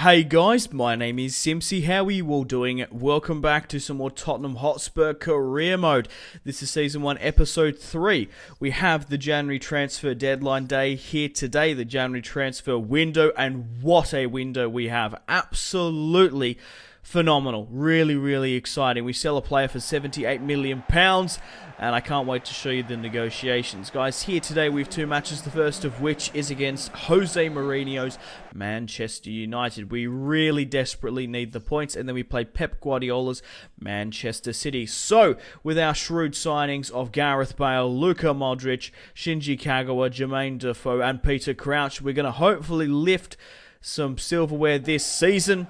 Hey guys, my name is Simpzy. How are you all doing? Welcome back to some more Tottenham Hotspur career mode. This is Season 1, Episode 3. We have the January transfer deadline day here today, the January transfer window, and what a window we have. Absolutely phenomenal. Really exciting. We sell a player for £78 million, and I can't wait to show you the negotiations. Guys, here today we have two matches, the first of which is against Jose Mourinho's Manchester United. We really desperately need the points, and then we play Pep Guardiola's Manchester City. So, with our shrewd signings of Gareth Bale, Luka Modric, Shinji Kagawa, Jermaine Defoe, and Peter Crouch, we're going to hopefully lift some silverware this season.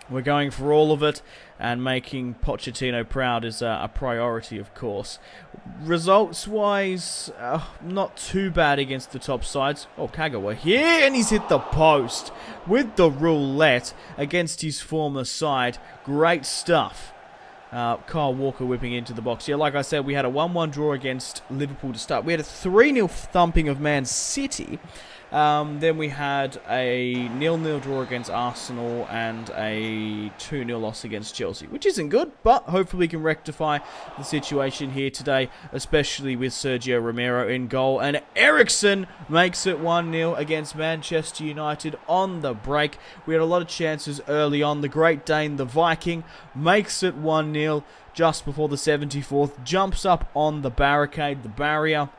We're going for all of it, and making Pochettino proud is a priority, of course. Results-wise, not too bad against the top sides. Oh, Kagawa here, and he's hit the post with the roulette against his former side. Great stuff. Kyle Walker whipping into the box. Yeah, like I said, we had a 1-1 draw against Liverpool to start. We had a 3-0 thumping of Man City. Then we had a 0-0 draw against Arsenal and a 2-0 loss against Chelsea, which isn't good, but hopefully we can rectify the situation here today, especially with Sergio Aguero in goal. And Eriksen makes it 1-0 against Manchester United on the break. We had a lot of chances early on. The Great Dane, the Viking, makes it 1-0 just before the 74th, jumps up on the barricade, the barrier,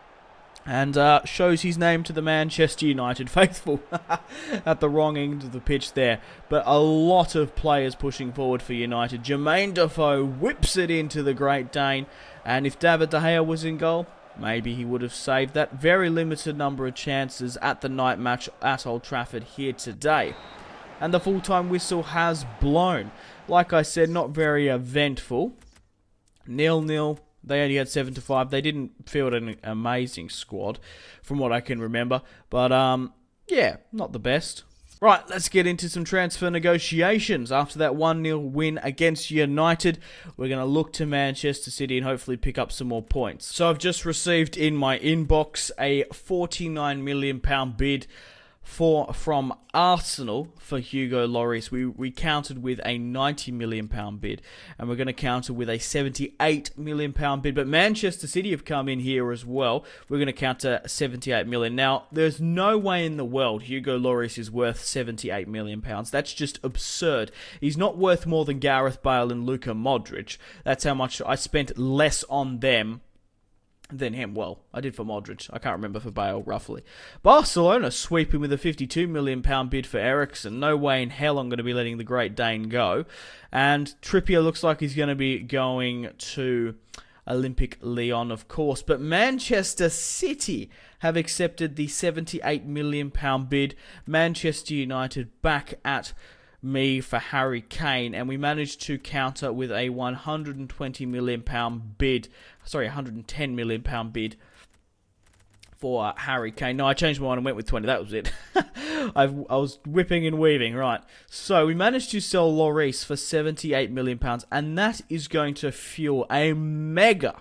and shows his name to the Manchester United faithful at the wrong end of the pitch there. But a lot of players pushing forward for United. Jermaine Defoe whips it into the Great Dane. And if David De Gea was in goal, maybe he would have saved that. Very limited number of chances at the night match at Old Trafford here today. And the full-time whistle has blown. Like I said, not very eventful. 0-0. They only had 7-5. They didn't field an amazing squad, from what I can remember. But, yeah, not the best. Right, let's get into some transfer negotiations. After that 1-0 win against United, we're going to look to Manchester City and hopefully pick up some more points. So I've just received in my inbox a £49 million bid from Arsenal for Hugo Lloris. We countered with a £90 million bid, and we're going to counter with a £78 million bid. But Manchester City have come in here as well. We're going to counter £78 million. Now, there's no way in the world Hugo Lloris is worth £78 million. That's just absurd. He's not worth more than Gareth Bale and Luka Modric. That's how much I spent less on them than him. Well, I did for Modric. I can't remember for Bale, roughly. Barcelona sweeping with a £52 million bid for Eriksen. No way in hell I'm going to be letting the Great Dane go. And Trippier looks like he's going to be going to Olympic Lyon, of course. But Manchester City have accepted the £78 million bid. Manchester United back at me for Harry Kane, and we managed to counter with a £120 million bid. Sorry, £110 million bid for Harry Kane. No, I changed my mind and went with 20. That was it. I was whipping and weaving. Right. So we managed to sell Lloris for £78 million, and that is going to fuel a mega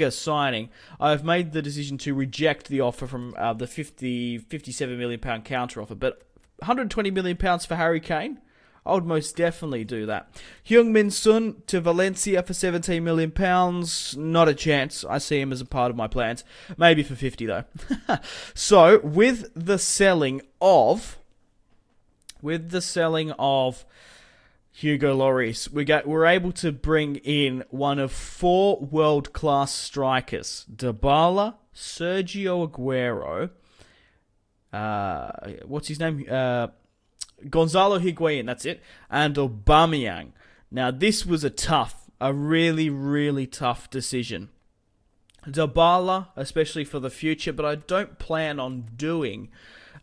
signing. I've made the decision to reject the offer from the £57 million counter offer, but £120 million for Harry Kane? I would most definitely do that. Heung-min Son to Valencia for £17 million. Not a chance. I see him as a part of my plans. Maybe for 50 though. So, with the selling of Hugo Lloris, we're able to bring in one of 4 world-class strikers. Dybala, Sergio Aguero, what's his name? Gonzalo Higuain, that's it. And Aubameyang. Now, this was a really tough decision. Dybala, especially for the future, but I don't plan on doing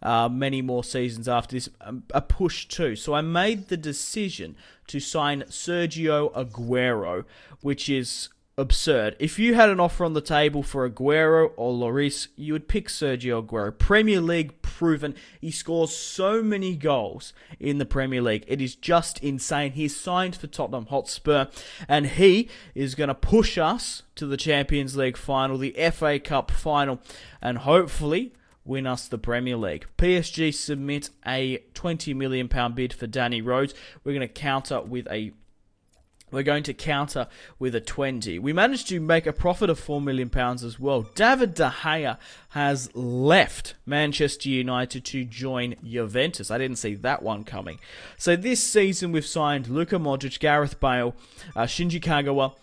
many more seasons after this. A push too. So I made the decision to sign Sergio Aguero, which is absurd. If you had an offer on the table for Aguero or Lloris, you would pick Sergio Aguero. Premier League proven. He scores so many goals in the Premier League. It is just insane. He's signed for Tottenham Hotspur, and he is going to push us to the Champions League final, the FA Cup final, and hopefully win us the Premier League. PSG submit a £20 million bid for Danny Rose. We're going to counter with a 20. We managed to make a profit of £4 million as well. David De Gea has left Manchester United to join Juventus. I didn't see that one coming. So this season we've signed Luka Modric, Gareth Bale, Shinji Kagawa.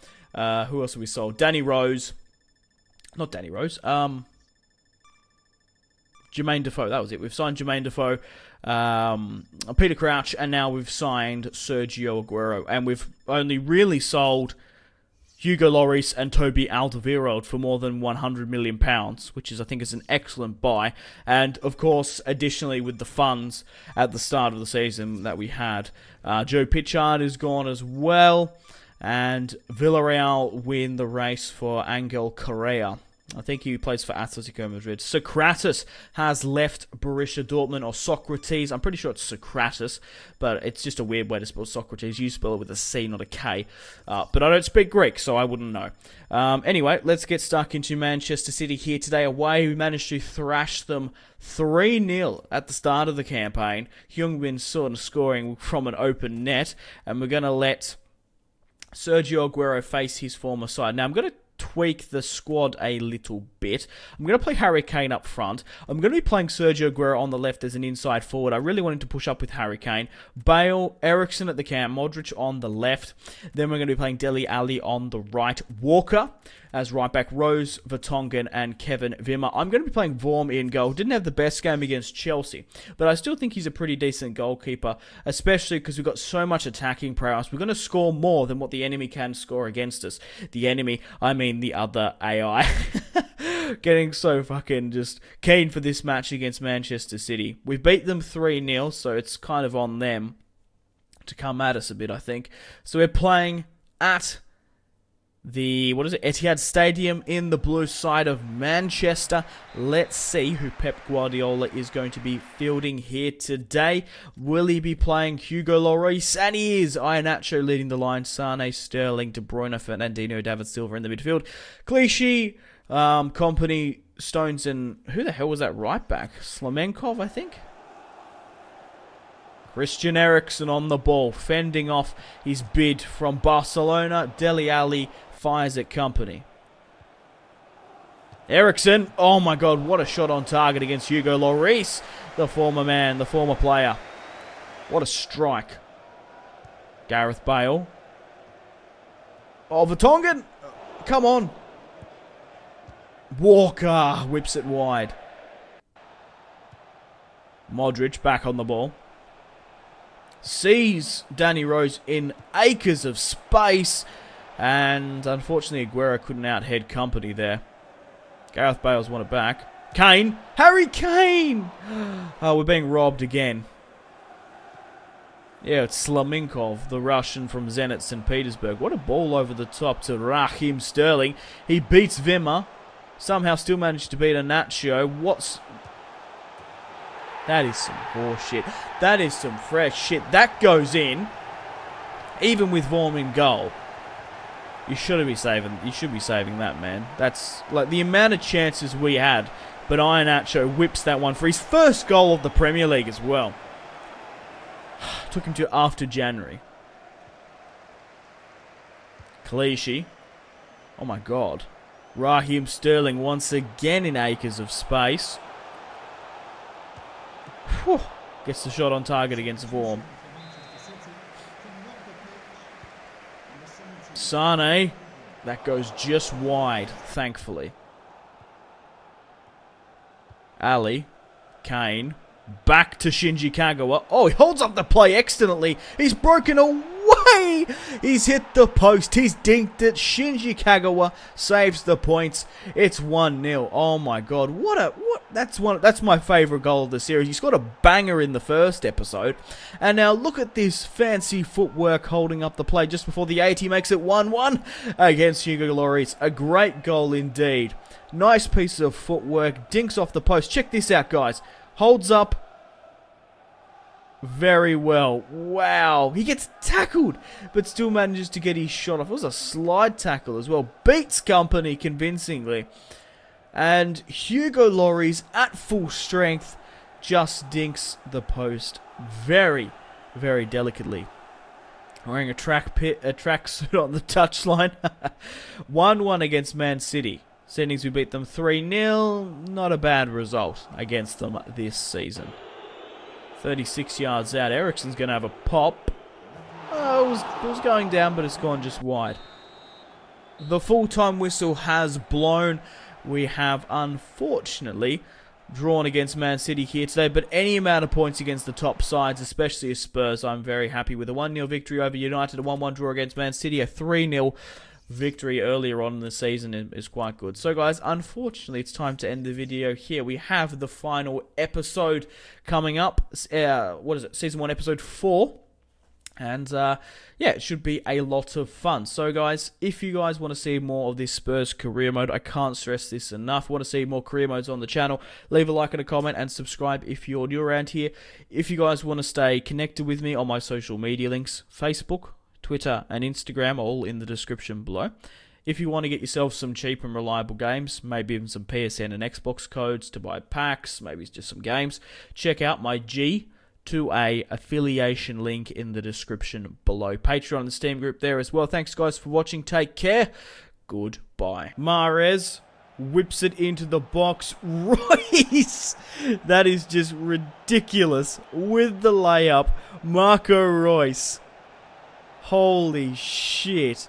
Who else have we sold? Danny Rose. Not Danny Rose. Jermaine Defoe. That was it. We've signed Jermaine Defoe. Peter Crouch, and now we've signed Sergio Aguero, and we've only really sold Hugo Lloris and Toby Alderweireld for more than £100 million, which is, I think, is an excellent buy. And of course, additionally, with the funds at the start of the season that we had, Joe Pitchard is gone as well, and Villarreal win the race for Angel Correa. I think he plays for Atletico Madrid. Socrates has left Borussia Dortmund, or Socrates. I'm pretty sure it's Socrates, but it's just a weird way to spell Socrates. You spell it with a C, not a K. But I don't speak Greek, so I wouldn't know. Anyway, let's get stuck into Manchester City here today. Away, we managed to thrash them 3-0 at the start of the campaign. Heung-min Son scoring from an open net, and we're going to let Sergio Aguero face his former side. Now, I'm going to tweak the squad a little bit. I'm going to play Harry Kane up front. I'm going to be playing Sergio Aguero on the left as an inside forward. I really wanted to push up with Harry Kane. Bale, Eriksen at the camp, Modric on the left. Then we're going to be playing Dele Alli on the right. Walker as right back, Rose, Vertonghen, and Kevin Wimmer. I'm going to be playing Vorm in goal. Didn't have the best game against Chelsea, but I still think he's a pretty decent goalkeeper, especially because we've got so much attacking prowess. We're going to score more than what the enemy can score against us. The enemy, I mean the other AI. Getting so fucking just keen for this match against Manchester City. We beat them 3-0, so it's kind of on them to come at us a bit, I think. So we're playing at the, Etihad Stadium in the blue side of Manchester. Let's see who Pep Guardiola is going to be fielding here today. Will he be playing Hugo Lloris? And he is. Iheanacho leading the line. Sane, Sterling, De Bruyne, Fernandinho, David Silva in the midfield. Clichy, Company, Stones, and who the hell was that right back? Slamenkov, I think? Christian Eriksen on the ball, fending off his bid from Barcelona. Dele Alli fires at Company. Eriksen, oh my god, what a shot on target against Hugo Lloris, the former man, the former player. What a strike. Gareth Bale. Oh, Vertonghen, come on. Walker whips it wide. Modric back on the ball. Sees Danny Rose in acres of space, and unfortunately Aguero couldn't out-head Company there. Gareth Bale's won it back. Kane! Harry Kane! Oh, we're being robbed again. Yeah, it's Slamenkov, the Russian from Zenit St. Petersburg. What a ball over the top to Raheem Sterling. He beats Wimmer. Somehow still managed to beat Iheanacho. That is some horseshit. That is some fresh shit. That goes in, even with Vorm in goal. You should be saving that, man. That's like the amount of chances we had, but Iheanacho whips that one for his first goal of the Premier League as well. Took him to after January. Clichy. Oh my god. Raheem Sterling once again in acres of space. Whew. Gets the shot on target against Vorm. Sane. That goes just wide, thankfully. Ali. Kane. Back to Shinji Kagawa. Oh, he holds up the play excellently. He's broken away. He's hit the post. He's dinked it. Shinji Kagawa saves the points. It's 1-0. Oh my god. That's my favorite goal of the series. He scored a banger in the first episode. And now look at this fancy footwork holding up the play just before the 80. He makes it 1-1 against Hugo Lloris. A great goal indeed. Nice piece of footwork. Dinks off the post. Check this out, guys. Holds up very well. Wow. He gets tackled, but still manages to get his shot off. It was a slide tackle as well. Beats Company convincingly. And Hugo Lloris at full strength just dinks the post very, very delicately. Wearing a tracksuit on the touchline. 1-1 against Man City. Settings, we beat them 3-0. Not a bad result against them this season. 36 yards out. Eriksen's going to have a pop. Oh, it was going down, but it's gone just wide. The full-time whistle has blown. We have, unfortunately, drawn against Man City here today, but any amount of points against the top sides, especially as Spurs, I'm very happy with. A 1-0 victory over United, a 1-1 draw against Man City, a 3-0 victory earlier on in the season is quite good. So guys, unfortunately, it's time to end the video here. We have the final episode coming up. What is it? Season 1, Episode 4. And, yeah, it should be a lot of fun. So, guys, if you guys want to see more of this Spurs career mode, I can't stress this enough. Want to see more career modes on the channel, leave a like and a comment, and subscribe if you're new around here. If you guys want to stay connected with me on my social media links, Facebook, Twitter, and Instagram, all in the description below. If you want to get yourself some cheap and reliable games, maybe even some PSN and Xbox codes to buy packs, maybe just some games, check out my G2A affiliation link in the description below. Patreon and the Steam group there as well. Thanks guys for watching. Take care. Goodbye. Mahrez whips it into the box. Royce! That is just ridiculous. With the layup. Marco Royce. Holy shit.